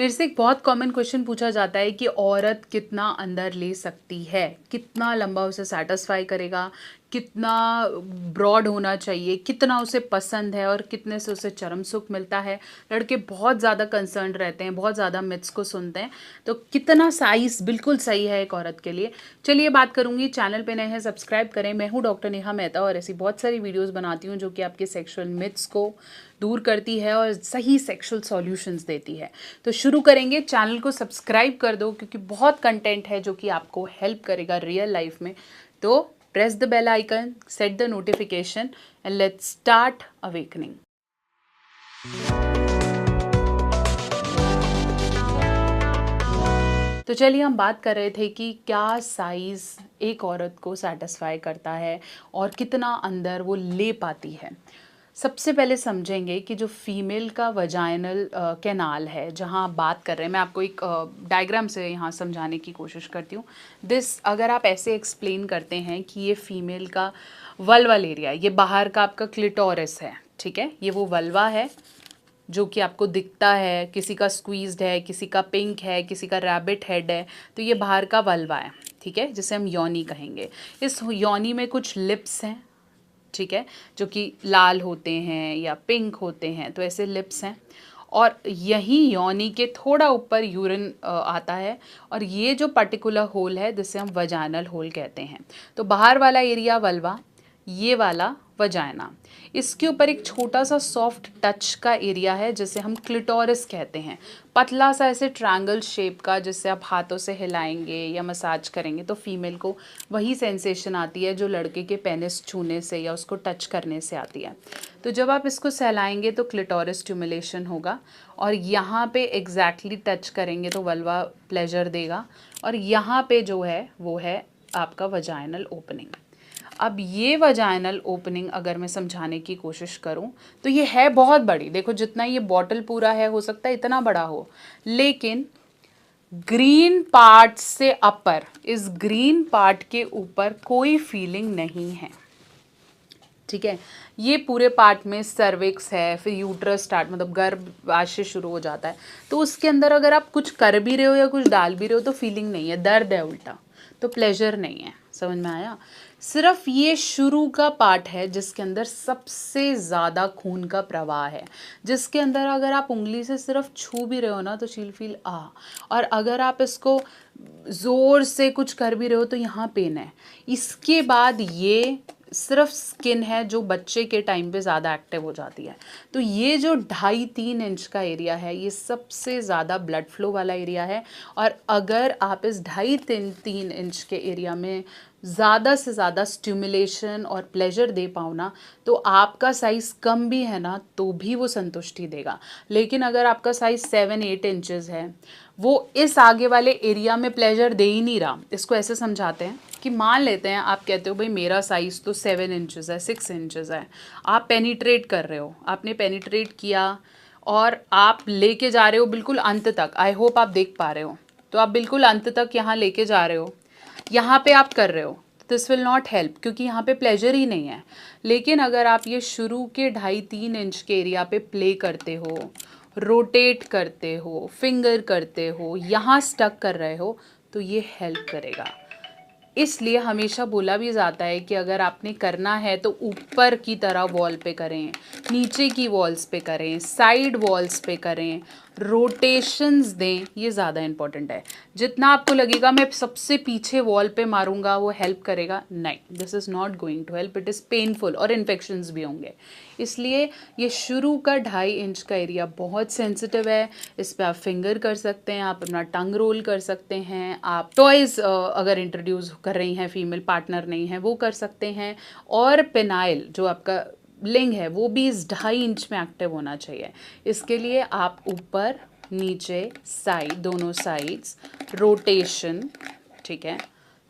मेरे से एक बहुत कॉमन क्वेश्चन पूछा जाता है कि औरत कितना अंदर ले सकती है, कितना लंबा उसे सेटिस्फाई करेगा, कितना ब्रॉड होना चाहिए, कितना उसे पसंद है और कितने से उसे चरम सुख मिलता है। लड़के बहुत ज़्यादा कंसर्न रहते हैं, बहुत ज़्यादा मिथ्स को सुनते हैं। तो कितना साइज बिल्कुल सही है एक औरत के लिए, चलिए बात करूंगी। चैनल पे नए हैं सब्सक्राइब करें। मैं हूँ डॉक्टर नेहा मेहता और ऐसी बहुत सारी वीडियोस बनाती हूँ जो कि आपके सेक्सुअल मिथ्स को दूर करती है और सही सेक्सुअल सॉल्यूशंस देती है। तो शुरू करेंगे। चैनल को सब्सक्राइब कर दो क्योंकि बहुत कंटेंट है जो कि आपको हेल्प करेगा रियल लाइफ में। तो press the bell icon, set the notification and let's start awakening. तो चलिए हम बात कर रहे थे कि क्या साइज़ एक औरत को सेटिस्फाई करता है और कितना अंदर वो ले पाती है। सबसे पहले समझेंगे कि जो फीमेल का वजाइनल कैनाल है, जहाँ आप बात कर रहे हैं, मैं आपको एक डायग्राम से यहाँ समझाने की कोशिश करती हूँ। अगर आप ऐसे एक्सप्लेन करते हैं कि ये फीमेल का वल्वल एरिया, ये बाहर का आपका क्लिटोरिस है, ठीक है, ये वो वल्वा है जो कि आपको दिखता है। किसी का स्क्वीज्ड है, किसी का पिंक है, किसी का रैबिट हेड है, तो ये बाहर का वल्वा है, ठीक है, जिसे हम योनी कहेंगे। इस योनी में कुछ लिप्स हैं, ठीक है, जो कि लाल होते हैं या पिंक होते हैं, तो ऐसे लिप्स हैं। और यही योनी के थोड़ा ऊपर यूरिन आता है और ये जो पर्टिकुलर होल है जिसे हम वजाइनल होल कहते हैं। तो बाहर वाला एरिया वल्वा, ये वाला वजाइना, इसके ऊपर एक छोटा सा सॉफ्ट टच का एरिया है जिसे हम क्लिटोरिस कहते हैं। पतला सा ऐसे ट्रायंगल शेप का, जिससे आप हाथों से हिलाएंगे या मसाज करेंगे तो फीमेल को वही सेंसेशन आती है जो लड़के के पेनिस छूने से या उसको टच करने से आती है। तो जब आप इसको सहलाएंगे तो क्लिटोरिस स्टिमुलेशन होगा और यहाँ पे एग्जैक्टली टच करेंगे तो वल्वा प्लेजर देगा और यहाँ पे जो है वो है आपका वजाइनल ओपनिंग। अब ये वजाइनल ओपनिंग अगर मैं समझाने की कोशिश करूं तो ये है बहुत बड़ी। देखो जितना ये बॉटल पूरा है, हो सकता है इतना बड़ा हो, लेकिन ग्रीन पार्ट से अपर, इस ग्रीन पार्ट के ऊपर कोई फीलिंग नहीं है, ठीक है। ये पूरे पार्ट में सर्विक्स है, फिर यूट्रस स्टार्ट, मतलब गर्भाशय शुरू हो जाता है। तो उसके अंदर अगर आप कुछ कर भी रहे हो या कुछ डाल भी रहे हो तो फीलिंग नहीं है, दर्द है उल्टा, तो प्लेजर नहीं है। समझ में आया? सिर्फ ये शुरू का पार्ट है जिसके अंदर सबसे ज़्यादा खून का प्रवाह है, जिसके अंदर अगर आप उंगली से सिर्फ छू भी रहे हो ना तो शील फील और अगर आप इसको ज़ोर से कुछ कर भी रहे हो तो यहाँ पेन है। इसके बाद ये सिर्फ स्किन है जो बच्चे के टाइम पे ज़्यादा एक्टिव हो जाती है। तो ये जो 2.5-3 इंच का एरिया है, ये सबसे ज़्यादा ब्लड फ्लो वाला एरिया है। और अगर आप इस 2.5-3 इंच के एरिया में ज़्यादा से ज़्यादा स्टिमुलेशन और प्लेजर दे पाओ ना, तो आपका साइज़ कम भी है ना तो भी वो संतुष्टि देगा। लेकिन अगर आपका साइज़ 7-8 इंचेस है, वो इस आगे वाले एरिया में प्लेजर दे ही नहीं रहा। इसको ऐसे समझाते हैं कि मान लेते हैं आप कहते हो भाई मेरा साइज़ तो 7 इंचेस है, 6 इंचेस है, आप पेनिट्रेट कर रहे हो, आपने पेनिट्रेट किया और आप लेके जा रहे हो बिल्कुल अंत तक। आई होप आप देख पा रहे हो। तो आप बिल्कुल अंत तक यहाँ लेके जा रहे हो, यहाँ पे आप कर रहे हो, दिस विल नॉट हेल्प क्योंकि यहाँ पे प्लेजर ही नहीं है। लेकिन अगर आप ये शुरू के 2.5-3 इंच के एरिया पे प्ले करते हो, रोटेट करते हो, फिंगर करते हो, यहाँ स्टक कर रहे हो, तो ये हेल्प करेगा। इसलिए हमेशा बोला भी जाता है कि अगर आपने करना है तो ऊपर की तरह वॉल पे करें, नीचे की वॉल्स पे करें, साइड वॉल्स पे करें, रोटेशंस दें, ये ज़्यादा इम्पॉर्टेंट है। जितना आपको लगेगा मैं सबसे पीछे वॉल पे मारूंगा वो हेल्प करेगा, नहीं, this is not going to help, it is painful और इन्फेक्शंस भी होंगे। इसलिए ये शुरू का 2.5 इंच का एरिया बहुत सेंसिटिव है। इस पर आप फिंगर कर सकते हैं, आप अपना टंग रोल कर सकते हैं, आप टॉयज़ अगर इंट्रोड्यूस कर रही हैं, फीमेल पार्टनर नहीं है, वो कर सकते हैं। और पेनाइल जो आपका लिंग है वो भी इस 2.5 इंच में एक्टिव होना चाहिए। इसके लिए आप ऊपर नीचे साइड, दोनों साइड्स रोटेशन, ठीक है,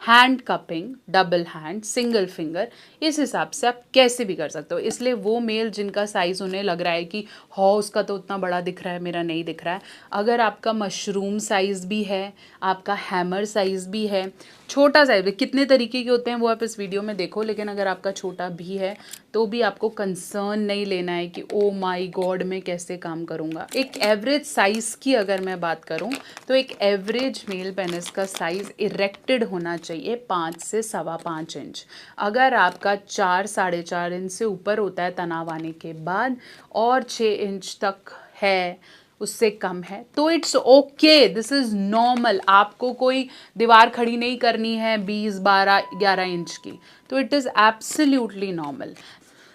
hand cupping, double hand, single finger, इस हिसाब से आप कैसे भी कर सकते हो। इसलिए वो मेल जिनका साइज़ उन्हें लग रहा है कि हाँ उसका तो उतना बड़ा दिख रहा है, मेरा नहीं दिख रहा है, अगर आपका मशरूम साइज़ भी है, आपका हैमर साइज़ भी है, छोटा साइज कितने तरीके के होते हैं वो आप इस वीडियो में देखो, लेकिन अगर आपका छोटा भी है तो भी आपको कंसर्न नहीं लेना है कि ओ माय गॉड मैं कैसे काम करूँगा। एक एवरेज साइज़ की अगर मैं बात करूँ तो एक एवरेज मेल पेनिस का साइज़ इरेक्टेड होना चाहिए 5 से 5.25 इंच। अगर आपका 4-4.5 इंच से ऊपर होता है तनाव आने के बाद और 6 इंच तक है, उससे कम है, तो it's okay, this is normal. आपको कोई दीवार खड़ी नहीं करनी है 20, 12, 11 इंच की, तो इट इज़ एब्सोल्युटली नॉर्मल।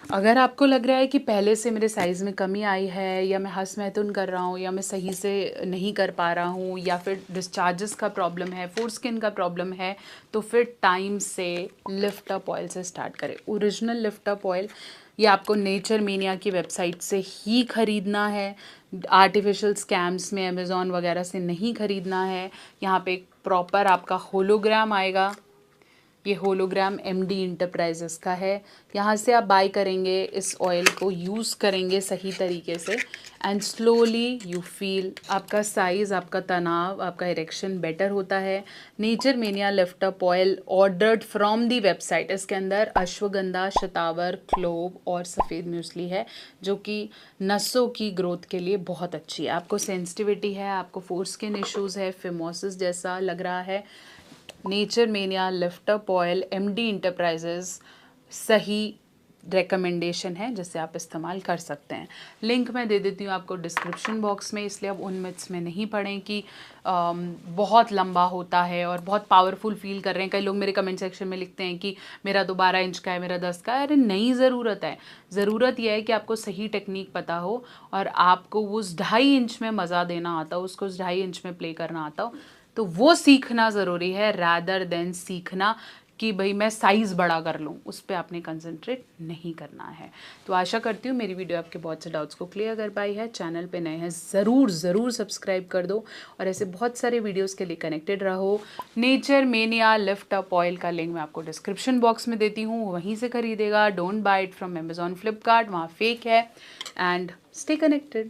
अगर आपको लग रहा है कि पहले से मेरे साइज़ में कमी आई है, या मैं हंस मैथुन कर रहा हूँ, या मैं सही से नहीं कर पा रहा हूँ, या फिर डिस्चार्जेस का प्रॉब्लम है, फोर स्किन का प्रॉब्लम है, तो फिर टाइम से लिफ्ट अप ऑयल से स्टार्ट करें। ओरिजिनल लिफ्ट अप ऑयल ये आपको नेचर मेनिया की वेबसाइट से ही ख़रीदना है, आर्टिफिशियल स्कैम्स में अमेज़ॉन वगैरह से नहीं ख़रीदना है। यहाँ पे एक प्रॉपर आपका होलोग्राम आएगा, ये होलोग्राम MD इंटरप्राइजेस का है। यहाँ से आप बाय करेंगे, इस ऑयल को यूज़ करेंगे सही तरीके से, एंड स्लोली यू फील आपका साइज़, आपका तनाव, आपका इरेक्शन बेटर होता है। Nature mania lift up oil ordered from the website, इसके अंदर अश्वगंधा, शतावर, क्लोव और सफ़ेद म्यूसली है, जो कि नसों की ग्रोथ के लिए बहुत अच्छी है। आपको सेंसिटिविटी है, आपको फोर स्किन इश्यूज़ है, फिमोसिस जैसा लग रहा है, nature mania lift up oil MD enterprises सही रिकमेंडेशन है जिससे आप इस्तेमाल कर सकते हैं। लिंक मैं दे देती हूँ आपको डिस्क्रिप्शन बॉक्स में, इसलिए अब उन मिथ्स में नहीं पड़ें कि बहुत लंबा होता है और बहुत पावरफुल फील कर रहे हैं। कई लोग मेरे कमेंट सेक्शन में लिखते हैं कि मेरा तो 12 इंच का है, मेरा 10 का है। अरे नहीं, ज़रूरत है, ज़रूरत यह है कि आपको सही टेक्निक पता हो और आपको उस 2.5 इंच में मज़ा देना आता हो, उसको उस 2.5 इंच में प्ले करना आता हो, तो वो सीखना ज़रूरी है, रैदर देन सीखना कि भाई मैं साइज़ बड़ा कर लूँ। उस पर आपने कंसंट्रेट नहीं करना है। तो आशा करती हूँ मेरी वीडियो आपके बहुत से डाउट्स को क्लियर कर पाई है। चैनल पे नए हैं ज़रूर सब्सक्राइब कर दो और ऐसे बहुत सारे वीडियोस के लिए कनेक्टेड रहो। Nature mania lift up oil का लिंक मैं आपको डिस्क्रिप्शन बॉक्स में देती हूँ, वहीं से खरीदेगा। Don't buy it from Amazon, Flipkart, वहाँ फेक है। And stay connected.